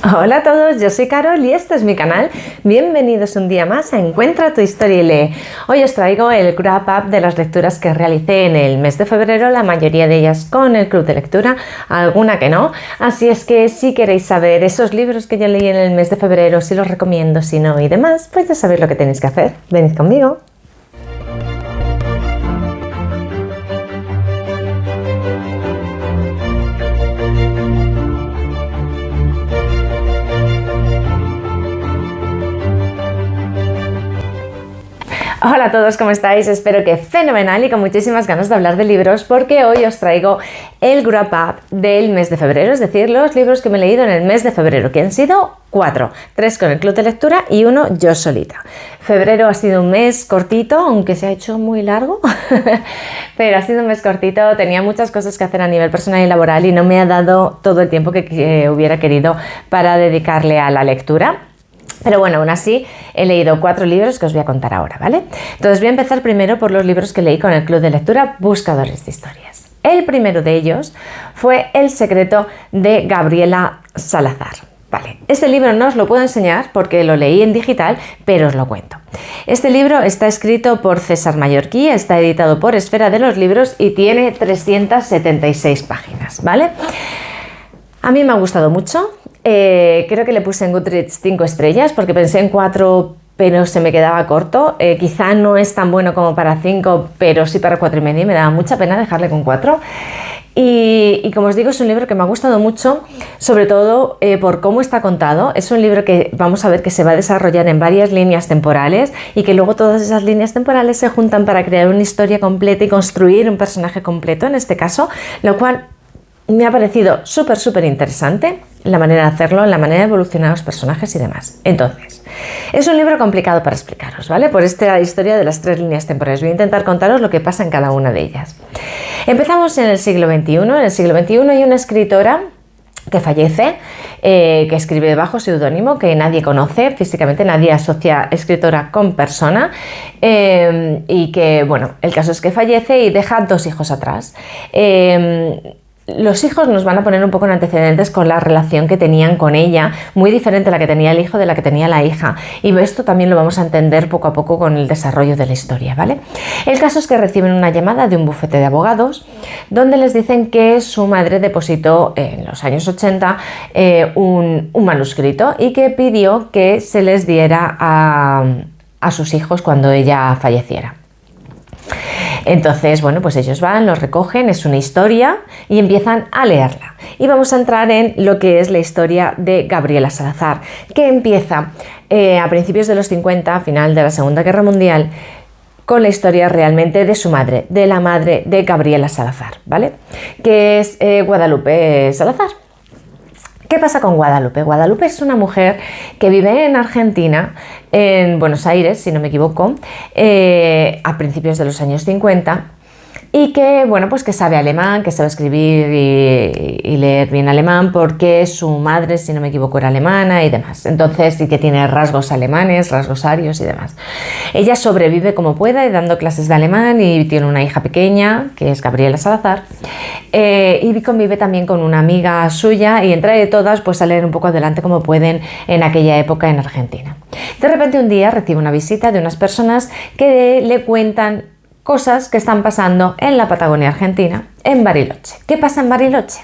Hola a todos, yo soy Carol y este es mi canal. Bienvenidos un día más a Encuentra tu historia y lee. Hoy os traigo el wrap up de las lecturas que realicé en el mes de febrero, la mayoría de ellas con el club de lectura, alguna que no. Así es que si queréis saber esos libros que yo leí en el mes de febrero, si los recomiendo, si no y demás, pues ya sabéis lo que tenéis que hacer. Venid conmigo. Hola a todos, ¿cómo estáis? Espero que fenomenal y con muchísimas ganas de hablar de libros porque hoy os traigo el wrap up del mes de febrero, es decir, los libros que me he leído en el mes de febrero, que han sido 4, 3 con el club de lectura y 1 yo solita. Febrero ha sido un mes cortito, aunque se ha hecho muy largo, pero ha sido un mes cortito, tenía muchas cosas que hacer a nivel personal y laboral y no me ha dado todo el tiempo que hubiera querido para dedicarle a la lectura. Pero bueno, aún así he leído 4 libros que os voy a contar ahora, ¿vale? Entonces voy a empezar primero por los libros que leí con el club de lectura Buscadores de Historias. El primero de ellos fue El secreto de Gabriela Salazar. Vale, este libro no os lo puedo enseñar porque lo leí en digital, pero os lo cuento. Este libro está escrito por César Mallorquí, está editado por Esfera de los Libros y tiene 376 páginas, ¿vale? A mí me ha gustado mucho. Creo que le puse en Goodreads 5 estrellas porque pensé en 4, pero se me quedaba corto. Quizá no es tan bueno como para 5, pero sí para 4,5 y me daba mucha pena dejarle con 4. Y como os digo, es un libro que me ha gustado mucho, sobre todo por cómo está contado. Es un libro que vamos a ver que se va a desarrollar en varias líneas temporales y que luego todas esas líneas temporales se juntan para crear una historia completa y construir un personaje completo en este caso, lo cual me ha parecido súper interesante la manera de hacerlo, la manera de evolucionar los personajes y demás. Entonces, es un libro complicado para explicaros, ¿vale? Por esta historia de las 3 líneas temporales. Voy a intentar contaros lo que pasa en cada una de ellas. Empezamos en el siglo XXI. En el siglo XXI hay una escritora que fallece, que escribe bajo seudónimo, que nadie conoce, físicamente nadie asocia escritora con persona, y que, bueno, el caso es que fallece y deja 2 hijos atrás. Los hijos nos van a poner un poco en antecedentes con la relación que tenían con ella, muy diferente a la que tenía el hijo de la que tenía la hija, y esto también lo vamos a entender poco a poco con el desarrollo de la historia, ¿vale? El caso es que reciben una llamada de un bufete de abogados donde les dicen que su madre depositó en los años 80 un manuscrito y que pidió que se les diera a sus hijos cuando ella falleciera. Entonces, bueno, pues ellos van, lo recogen, es una historia y empiezan a leerla. Y vamos a entrar en lo que es la historia de Gabriela Salazar, que empieza a principios de los 50, a final de la Segunda Guerra Mundial, con la historia realmente de su madre, de la madre de Gabriela Salazar, ¿vale? Que es Guadalupe Salazar. ¿Qué pasa con Guadalupe? Guadalupe es una mujer que vive en Argentina, en Buenos Aires, si no me equivoco, a principios de los años 50, y que, bueno, pues que sabe alemán, que sabe escribir y leer bien alemán porque su madre, si no me equivoco, era alemana y demás. Entonces, sí que tiene rasgos alemanes, rasgos arios y demás. Ella sobrevive como puede dando clases de alemán y tiene una hija pequeña, que es Gabriela Salazar, y convive también con una amiga suya y entre todas pues salen un poco adelante como pueden en aquella época en Argentina. De repente un día recibe una visita de unas personas que le cuentan cosas que están pasando en la Patagonia Argentina, en Bariloche. ¿Qué pasa en Bariloche?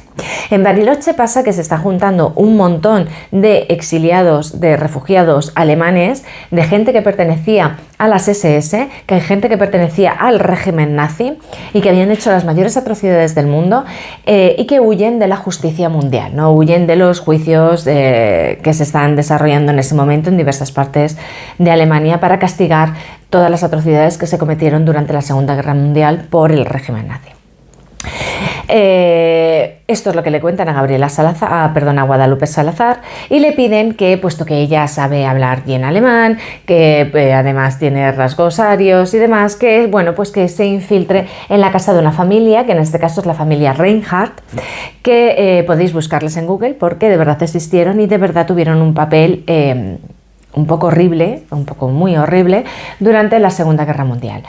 En Bariloche pasa que se está juntando un montón de exiliados, de refugiados alemanes, de gente que pertenecía a las SS, que hay gente que pertenecía al régimen nazi y que habían hecho las mayores atrocidades del mundo y que huyen de la justicia mundial, ¿no? Huyen de los juicios que se están desarrollando en ese momento en diversas partes de Alemania para castigar todas las atrocidades que se cometieron durante la Segunda Guerra Mundial por el régimen nazi. Esto es lo que le cuentan a a Guadalupe Salazar y le piden que, puesto que ella sabe hablar bien alemán, que además tiene rasgos arios y demás, que bueno, pues que se infiltre en la casa de una familia, que en este caso es la familia Reinhardt, que podéis buscarles en Google porque de verdad existieron y de verdad tuvieron un papel un poco horrible, un poco muy horrible, durante la Segunda Guerra Mundial.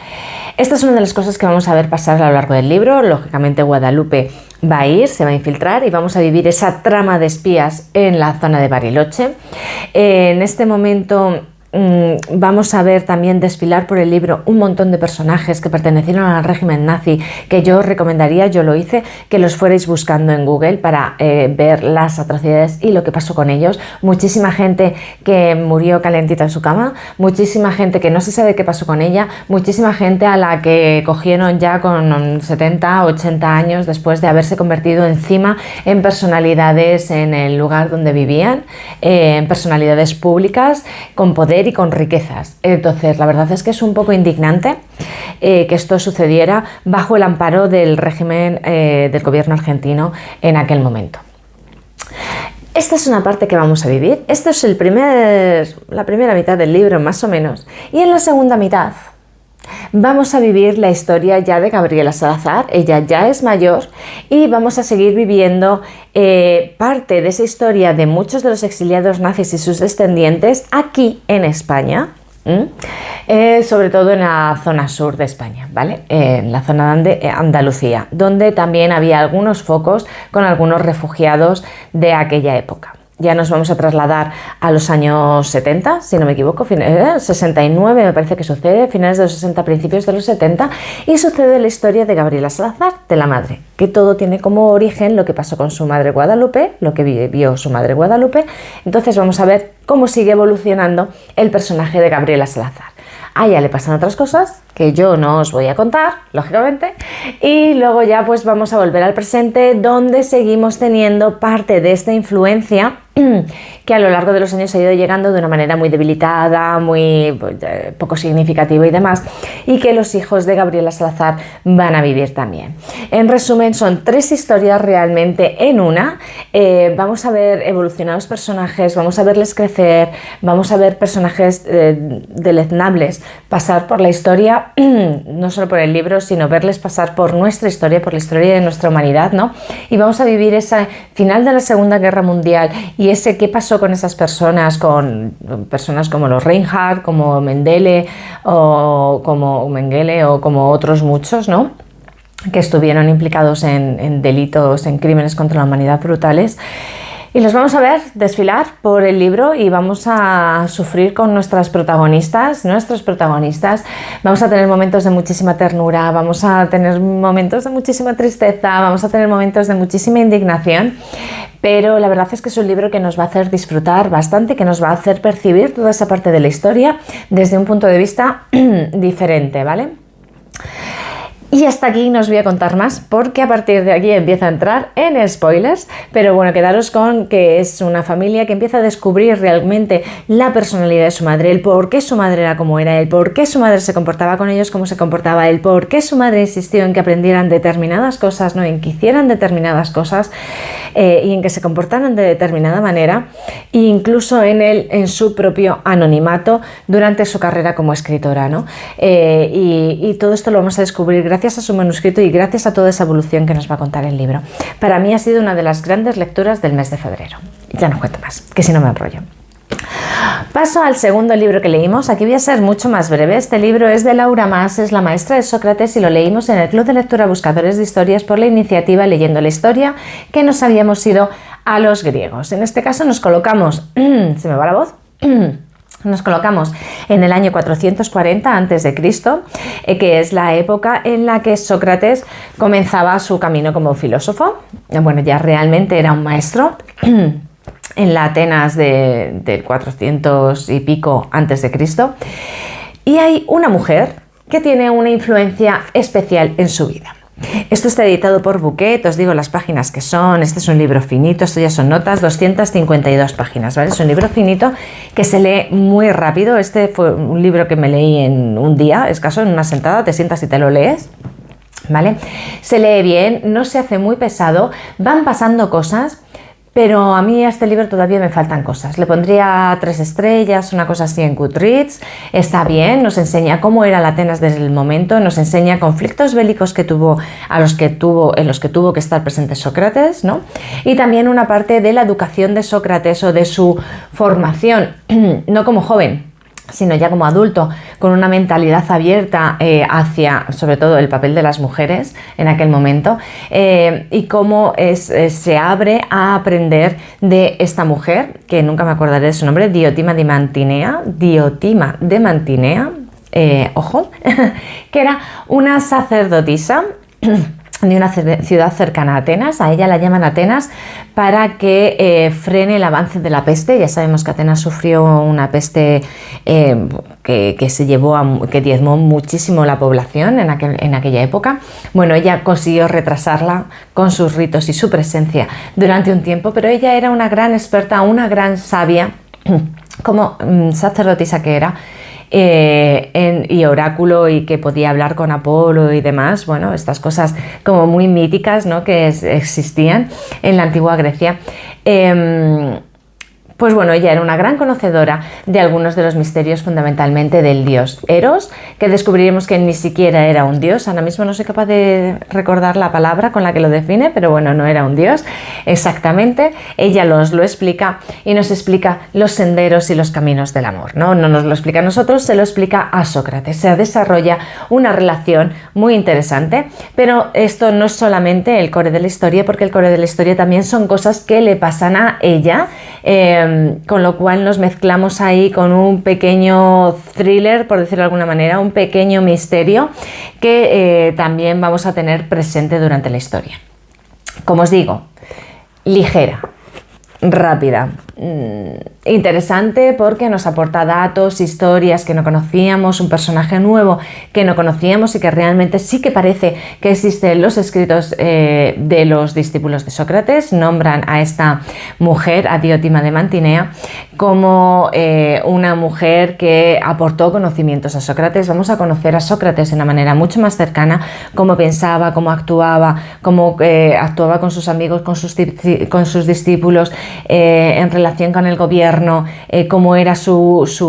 Esta es una de las cosas que vamos a ver pasar a lo largo del libro. Lógicamente Guadalupe va a ir, se va a infiltrar y vamos a vivir esa trama de espías en la zona de Bariloche. En este momento vamos a ver también desfilar por el libro un montón de personajes que pertenecieron al régimen nazi, que yo os recomendaría, yo lo hice, que los fuerais buscando en Google para ver las atrocidades y lo que pasó con ellos. Muchísima gente que murió calentita en su cama, muchísima gente que no se sabe qué pasó con ella, muchísima gente a la que cogieron ya con 70, 80 años después de haberse convertido encima en personalidades en el lugar donde vivían, en personalidades públicas con poder y con riquezas. Entonces, la verdad es que es un poco indignante que esto sucediera bajo el amparo del régimen del gobierno argentino en aquel momento. Esta es una parte que vamos a vivir. Esta es la primera mitad del libro, más o menos. Y en la segunda mitad vamos a vivir la historia ya de Gabriela Salazar. Ella ya es mayor y vamos a seguir viviendo parte de esa historia de muchos de los exiliados nazis y sus descendientes aquí en España, sobre todo en la zona sur de España, ¿vale? En la zona de Andalucía, donde también había algunos focos con algunos refugiados de aquella época. Ya nos vamos a trasladar a los años 70, si no me equivoco, 69 me parece que sucede, finales de los 60, principios de los 70, y sucede la historia de Gabriela Salazar, de la madre, que todo tiene como origen lo que pasó con su madre Guadalupe, lo que vivió su madre Guadalupe. Entonces vamos a ver cómo sigue evolucionando el personaje de Gabriela Salazar. A ella le pasan otras cosas que yo no os voy a contar, lógicamente, y luego ya pues vamos a volver al presente, donde seguimos teniendo parte de esta influencia que a lo largo de los años ha ido llegando de una manera muy debilitada, muy poco significativa y demás, y que los hijos de Gabriela Salazar van a vivir también. En resumen, son 3 historias realmente en una. Vamos a ver evolucionados personajes, vamos a verles crecer, vamos a ver personajes deleznables pasar por la historia, no solo por el libro, sino verles pasar por nuestra historia, por la historia de nuestra humanidad, ¿no? Y vamos a vivir ese final de la Segunda Guerra Mundial y ese qué pasó con esas personas, con personas como los Reinhardt, como Mengele o como otros muchos, ¿no?, que estuvieron implicados en delitos, en crímenes contra la humanidad brutales. Y los vamos a ver desfilar por el libro y vamos a sufrir con nuestros protagonistas. Vamos a tener momentos de muchísima ternura, vamos a tener momentos de muchísima tristeza, vamos a tener momentos de muchísima indignación, pero la verdad es que es un libro que nos va a hacer disfrutar bastante, que nos va a hacer percibir toda esa parte de la historia desde un punto de vista diferente, ¿vale? Y hasta aquí no os voy a contar más porque a partir de aquí empieza a entrar en spoilers, pero bueno, quedaros con que es una familia que empieza a descubrir realmente la personalidad de su madre, el por qué su madre era como era, el por qué su madre se comportaba con ellos como se comportaba, el por qué su madre insistió en que aprendieran determinadas cosas, ¿no?, en que hicieran determinadas cosas y en que se comportaran de determinada manera, e incluso en su propio anonimato durante su carrera como escritora, ¿no? Y todo esto lo vamos a descubrir gracias a su manuscrito y gracias a toda esa evolución que nos va a contar el libro. Para mí ha sido una de las grandes lecturas del mes de febrero. Ya no cuento más, que si no me enrollo. Paso al segundo libro que leímos. Aquí voy a ser mucho más breve. Este libro es de Laura Mas, es la maestra de Sócrates, y lo leímos en el Club de Lectura Buscadores de Historias por la iniciativa Leyendo la Historia, que nos habíamos ido a los griegos. En este caso nos colocamos, ¿se me va la voz? Nos colocamos en el año 440 a.C., que es la época en la que Sócrates comenzaba su camino como filósofo. Bueno, ya realmente era un maestro en la Atenas del 400 y pico antes de Cristo. Y hay una mujer que tiene una influencia especial en su vida. Esto está editado por Buquet, os digo las páginas que son. Este es un libro finito, esto ya son notas, 252 páginas, ¿vale? Es un libro finito que se lee muy rápido. Este fue un libro que me leí en un día, escaso, en una sentada, te sientas y te lo lees, ¿vale? Se lee bien, no se hace muy pesado, van pasando cosas, pero a mí a este libro todavía me faltan cosas. Le pondría 3 estrellas, una cosa así en Goodreads. Está bien, nos enseña cómo era la Atenas desde el momento, nos enseña conflictos bélicos que tuvo, en los que tuvo que estar presente Sócrates, ¿no? Y también una parte de la educación de Sócrates o de su formación, no como joven, sino ya como adulto, con una mentalidad abierta hacia, sobre todo, el papel de las mujeres en aquel momento, y cómo se abre a aprender de esta mujer, que nunca me acordaré de su nombre, Diotima de Mantinea, ojo, que era una sacerdotisa de una ciudad cercana a Atenas. A ella la llaman Atenas para que frene el avance de la peste. Ya sabemos que Atenas sufrió una peste que diezmó muchísimo la población en aquella época. Bueno, ella consiguió retrasarla con sus ritos y su presencia durante un tiempo, pero ella era una gran experta, una gran sabia, como sacerdotisa que era, y oráculo, y que podía hablar con Apolo y demás. Bueno, estas cosas como muy míticas, ¿no?, que existían en la antigua Grecia. Pues bueno, ella era una gran conocedora de algunos de los misterios, fundamentalmente del dios Eros, que descubriremos que ni siquiera era un dios. Ahora mismo no soy capaz de recordar la palabra con la que lo define, pero bueno, no era un dios exactamente. Ella lo explica y nos explica los senderos y los caminos del amor, ¿no? No nos lo explica a nosotros, se lo explica a Sócrates. Se desarrolla una relación muy interesante, pero esto no es solamente el core de la historia, porque el core de la historia también son cosas que le pasan a ella, con lo cual nos mezclamos ahí con un pequeño thriller, por decirlo de alguna manera, un pequeño misterio que también vamos a tener presente durante la historia. Como os digo, ligera, rápida, interesante, porque nos aporta datos, historias que no conocíamos, un personaje nuevo que no conocíamos y que realmente sí que parece que existen los escritos de los discípulos de Sócrates. Nombran a esta mujer, a Diotima de Mantinea, como una mujer que aportó conocimientos a Sócrates. Vamos a conocer a Sócrates de una manera mucho más cercana, cómo pensaba, cómo actuaba, cómo actuaba con sus amigos, con sus discípulos, en relación con el gobierno, cómo era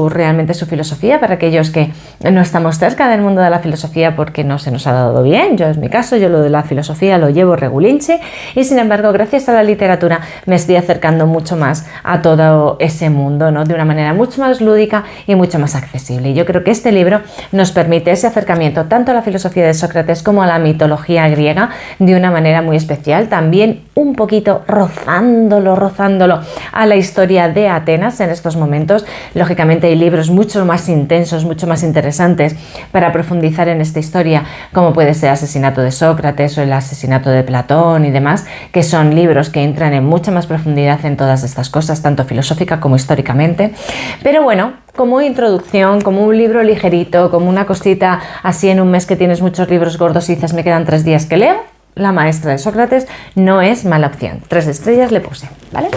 realmente su filosofía, para aquellos que no estamos cerca del mundo de la filosofía porque no se nos ha dado bien. Yo, en mi caso, yo lo de la filosofía lo llevo regulinche, y sin embargo, gracias a la literatura me estoy acercando mucho más a todo ese mundo, ¿no?, de una manera mucho más lúdica y mucho más accesible. Y yo creo que este libro nos permite ese acercamiento tanto a la filosofía de Sócrates como a la mitología griega de una manera muy especial, también un poquito rozándolo a la historia de Atenas en estos momentos. Lógicamente hay libros mucho más intensos, mucho más interesantes para profundizar en esta historia, como puede ser Asesinato de Sócrates o El asesinato de Platón y demás, que son libros que entran en mucha más profundidad en todas estas cosas, tanto filosófica como históricamente. Pero bueno, como introducción, como un libro ligerito, como una cosita así en un mes que tienes muchos libros gordos y dices me quedan 3 días que leo, La maestra de Sócrates no es mala opción. 3 estrellas le puse, ¿vale?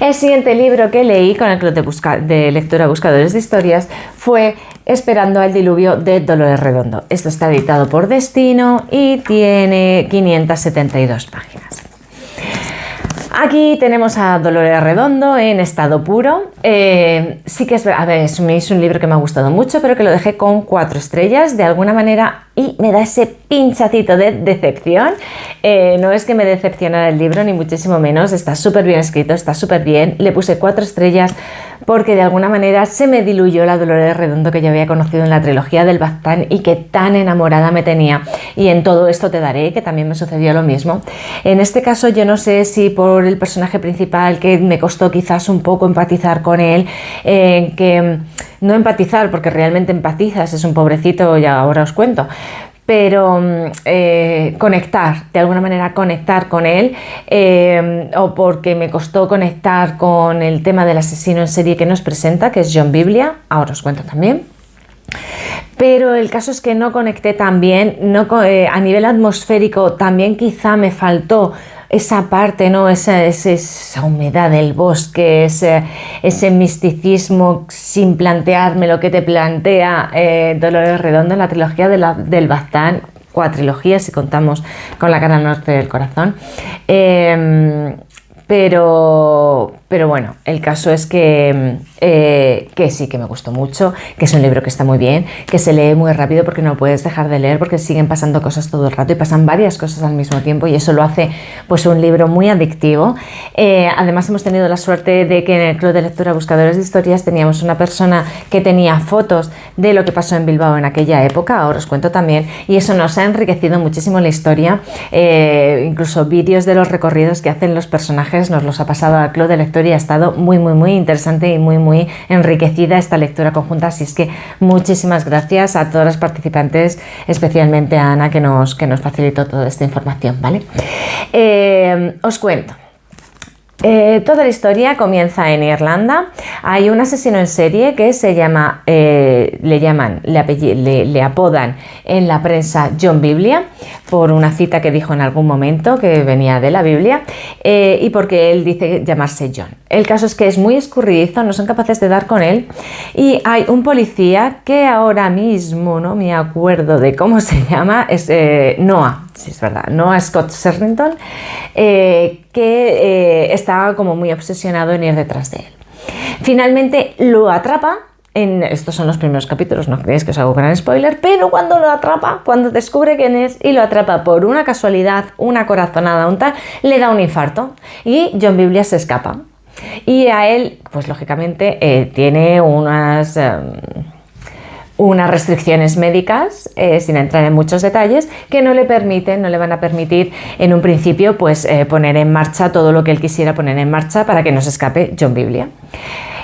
El siguiente libro que leí con el club de lectura Buscadores de Historias fue Esperando al diluvio, de Dolores Redondo. Esto está editado por Destino y tiene 572 páginas. Aquí tenemos a Dolores Redondo en estado puro. Sí que es un libro que me ha gustado mucho, pero que lo dejé con 4 estrellas de alguna manera, y me da ese pinchacito de decepción. No es que me decepcionara el libro, ni muchísimo menos. Está súper bien escrito, está súper bien. Le puse 4 estrellas porque de alguna manera se me diluyó la Dolores Redondo que yo había conocido en la trilogía del Baztán y que tan enamorada me tenía. Y en Todo esto te daré, que también me sucedió lo mismo. En este caso yo no sé si por el personaje principal, que me costó quizás un poco empatizar con él, que no empatizar porque realmente empatizas, es un pobrecito, y ahora os cuento, pero conectar, de alguna manera conectar con él, o porque me costó conectar con el tema del asesino en serie que nos presenta, que es John Biblia, ahora os cuento también. Pero el caso es que no conecté tan bien, a nivel atmosférico también quizá me faltó esa parte, ¿no? Esa humedad del bosque, ese misticismo sin plantearme lo que te plantea Dolores Redondo en la trilogía del Baztán, cuatrilogía si contamos con La cara norte del corazón. pero bueno, el caso es que sí, que me gustó mucho, que es un libro que está muy bien, que se lee muy rápido porque no lo puedes dejar de leer porque siguen pasando cosas todo el rato y pasan varias cosas al mismo tiempo y eso lo hace pues un libro muy adictivo. Además hemos tenido la suerte de que en el Club de Lectura Buscadores de Historias teníamos una persona que tenía fotos de lo que pasó en Bilbao en aquella época, ahora os cuento también, y eso nos ha enriquecido muchísimo la historia, incluso vídeos de los recorridos que hacen los personajes nos los ha pasado al Club de Lectura y ha estado muy interesante y muy enriquecida esta lectura conjunta, así es que muchísimas gracias a todos los participantes, especialmente a Ana que nos facilitó toda esta información, ¿vale? Os cuento. Toda la historia comienza en Irlanda. Hay un asesino en serie que se llama, le apodan en la prensa John Biblia por una cita que dijo en algún momento que venía de la Biblia y porque él dice llamarse John. El caso es que es muy escurridizo, no son capaces de dar con él y hay un policía que ahora mismo no me acuerdo de cómo se llama, es Noah. Sí, es verdad, Noah Scott Serrington, que está como muy obsesionado en ir detrás de él. Finalmente lo atrapa, estos son los primeros capítulos, no creéis que os hago gran spoiler, pero cuando lo atrapa, cuando descubre quién es y lo atrapa por una casualidad, una corazonada, un tal, le da un infarto y John Biblia se escapa. Y a él, pues lógicamente, tiene unas restricciones médicas, sin entrar en muchos detalles, que no le van a permitir en un principio pues poner en marcha todo lo que él quisiera poner en marcha para que no se escape John Biblia.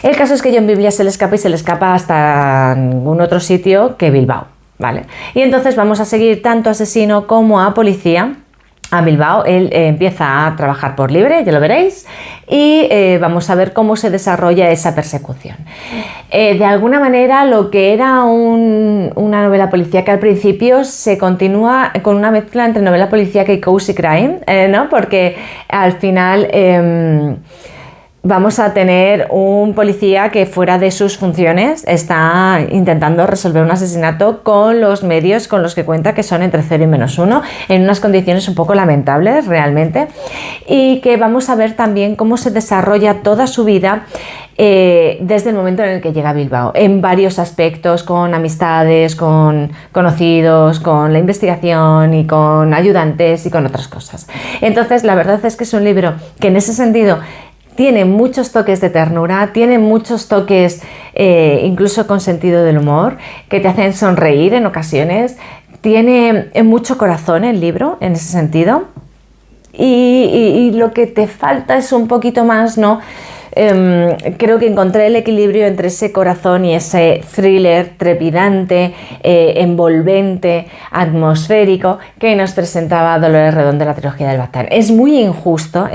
El caso es que John Biblia se le escapa y se le escapa hasta ningún otro sitio que Bilbao, ¿vale? Y entonces vamos a seguir tanto a asesino como a policía a Bilbao. Él empieza a trabajar por libre, ya lo veréis, y vamos a ver cómo se desarrolla esa persecución. De alguna manera lo que era una novela policíaca al principio se continúa con una mezcla entre novela policíaca y cozy crime, ¿no? Porque al final vamos a tener un policía que fuera de sus funciones está intentando resolver un asesinato con los medios con los que cuenta, que son entre 0 y -1, en unas condiciones un poco lamentables realmente, y que vamos a ver también cómo se desarrolla toda su vida desde el momento en el que llega a Bilbao, en varios aspectos, con amistades, con conocidos, con la investigación y con ayudantes y con otras cosas. Entonces la verdad es que es un libro que en ese sentido tiene muchos toques de ternura, tiene muchos toques incluso con sentido del humor, que te hacen sonreír en ocasiones. Tiene mucho corazón el libro en ese sentido. Y lo que te falta es un poquito más, ¿no? Creo que encontré el equilibrio entre ese corazón y ese thriller trepidante, envolvente, atmosférico que nos presentaba Dolores Redón de la trilogía del Baztán. Es muy injusto,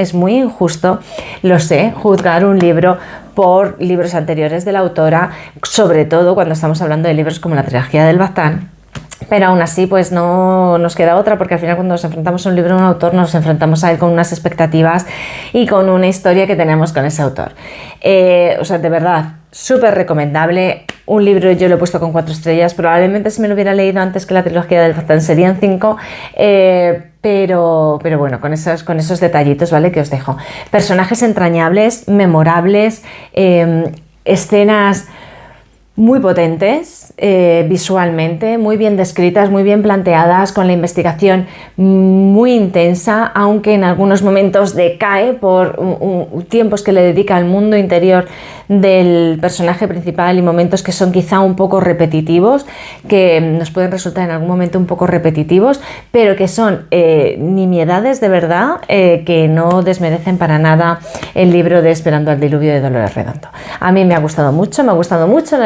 lo sé, juzgar un libro por libros anteriores de la autora, sobre todo cuando estamos hablando de libros como la trilogía del Baztán. Pero aún así pues no nos queda otra, porque al final cuando nos enfrentamos a un libro de un autor nos enfrentamos a él con unas expectativas y con una historia que tenemos con ese autor. O sea, de verdad, súper recomendable. Un libro yo lo he puesto con 4 estrellas, probablemente si me lo hubiera leído antes que la trilogía del Baztán serían 5, pero bueno, con esos detallitos, ¿vale? Que os dejo. Personajes entrañables, memorables, escenas muy potentes visualmente, muy bien descritas, muy bien planteadas, con la investigación muy intensa, aunque en algunos momentos decae por tiempos que le dedica al mundo interior del personaje principal y momentos que son quizá un poco repetitivos, que nos pueden resultar en algún momento un poco repetitivos, pero que son nimiedades de verdad, que no desmerecen para nada el libro de Esperando al diluvio de Dolores Redondo. A mí me ha gustado mucho la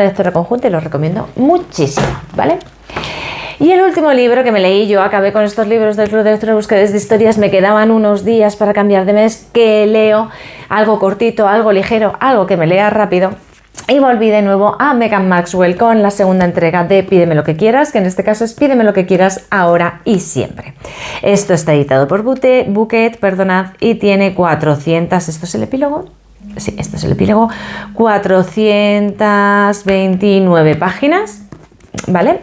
lectura conjunta y lo recomiendo muchísimo, ¿vale? Y el último libro que me leí, yo acabé con estos libros del Club de Lectura Buscadores de Historias, me quedaban unos días para cambiar de mes, que leo algo cortito, algo ligero, algo que me lea rápido. Y volví de nuevo a Megan Maxwell con la segunda entrega de Pídeme lo que quieras, que en este caso es Pídeme lo que quieras ahora y siempre. Esto está editado por Buquet, y tiene 400, ¿esto es el epílogo? Sí, este es el epílogo, 429 páginas, ¿vale?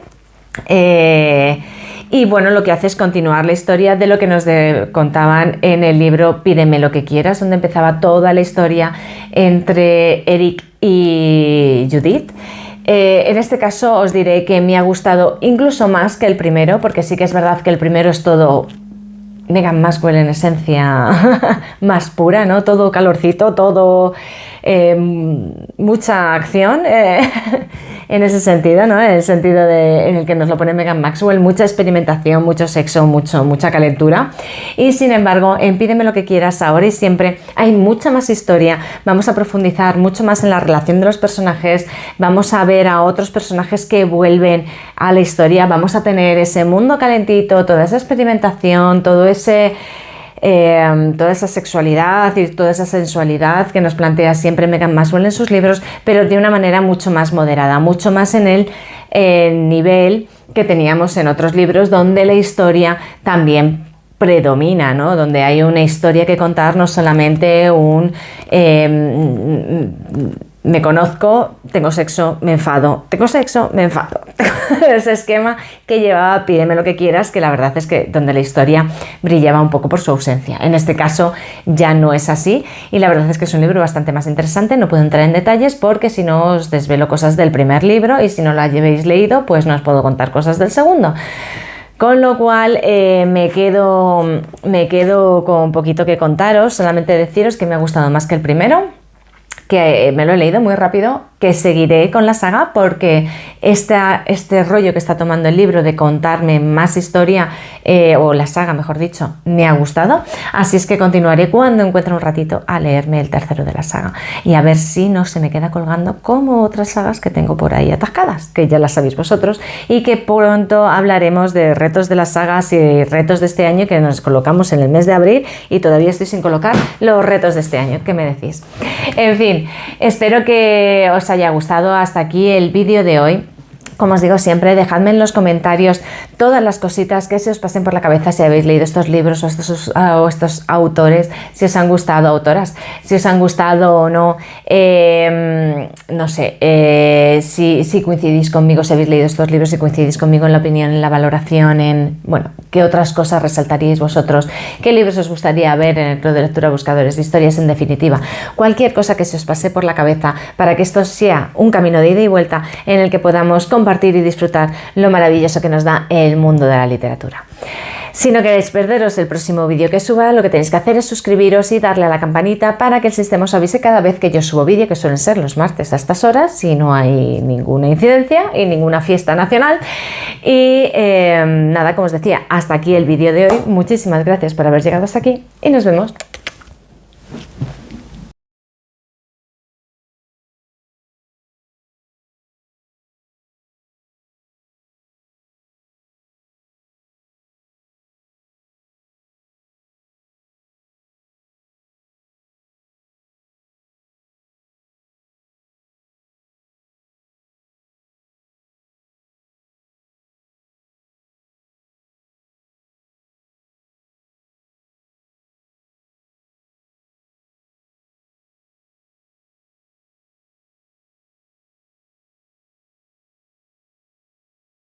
Y bueno, lo que hace es continuar la historia de lo que nos contaban en el libro Pídeme lo que quieras, donde empezaba toda la historia entre Eric y Judith. En este caso os diré que me ha gustado incluso más que el primero, porque sí que es verdad que el primero es todo Meghan Maxwell en esencia más pura, ¿no? Todo calorcito, todo mucha acción en ese sentido, ¿no? En el sentido en el que nos lo pone Meghan Maxwell, mucha experimentación, mucho sexo, mucha calentura. Y sin embargo, en Pídeme lo que quieras, ahora y siempre, hay mucha más historia. Vamos a profundizar mucho más en la relación de los personajes, vamos a ver a otros personajes que vuelven a la historia, vamos a tener ese mundo calentito, toda esa experimentación, toda esa sexualidad y toda esa sensualidad que nos plantea siempre Meghan Maxwell en sus libros, pero de una manera mucho más moderada, mucho más en el nivel que teníamos en otros libros, donde la historia también predomina, ¿no? Donde hay una historia que contar, no solamente me conozco, tengo sexo, me enfado, tengo sexo, me enfado. Ese esquema que llevaba Pídeme lo que quieras, que la verdad es que donde la historia brillaba un poco por su ausencia. En este caso ya no es así y la verdad es que es un libro bastante más interesante. No puedo entrar en detalles porque si no os desvelo cosas del primer libro y si no lo habéis leído pues no os puedo contar cosas del segundo. Con lo cual me quedo con un poquito que contaros, solamente deciros que me ha gustado más que el primero, que me lo he leído muy rápido, que seguiré con la saga porque este rollo que está tomando el libro de contarme más historia, o la saga mejor dicho, me ha gustado, así es que continuaré cuando encuentre un ratito a leerme el tercero de la saga y a ver si no se me queda colgando como otras sagas que tengo por ahí atascadas, que ya las sabéis vosotros, y que pronto hablaremos de retos de las sagas y retos de este año que nos colocamos en el mes de abril y todavía estoy sin colocar los retos de este año. ¿Qué me decís? En fin, espero que os haya gustado hasta aquí el vídeo de hoy. Como os digo siempre, dejadme en los comentarios todas las cositas que se os pasen por la cabeza si habéis leído estos libros o estos autores, si os han gustado, autoras, si os han gustado o no, no sé, si coincidís conmigo, si habéis leído estos libros, si coincidís conmigo en la opinión, en la valoración, bueno, qué otras cosas resaltaríais vosotros, qué libros os gustaría ver en el Club de Lectura Buscadores de Historias, en definitiva, cualquier cosa que se os pase por la cabeza para que esto sea un camino de ida y vuelta en el que podamos compartir y disfrutar lo maravilloso que nos da el mundo de la literatura. Si no queréis perderos el próximo vídeo que suba, lo que tenéis que hacer es suscribiros y darle a la campanita para que el sistema os avise cada vez que yo subo vídeo, que suelen ser los martes a estas horas, si no hay ninguna incidencia y ninguna fiesta nacional. Y nada, como os decía, hasta aquí el vídeo de hoy. Muchísimas gracias por haber llegado hasta aquí y nos vemos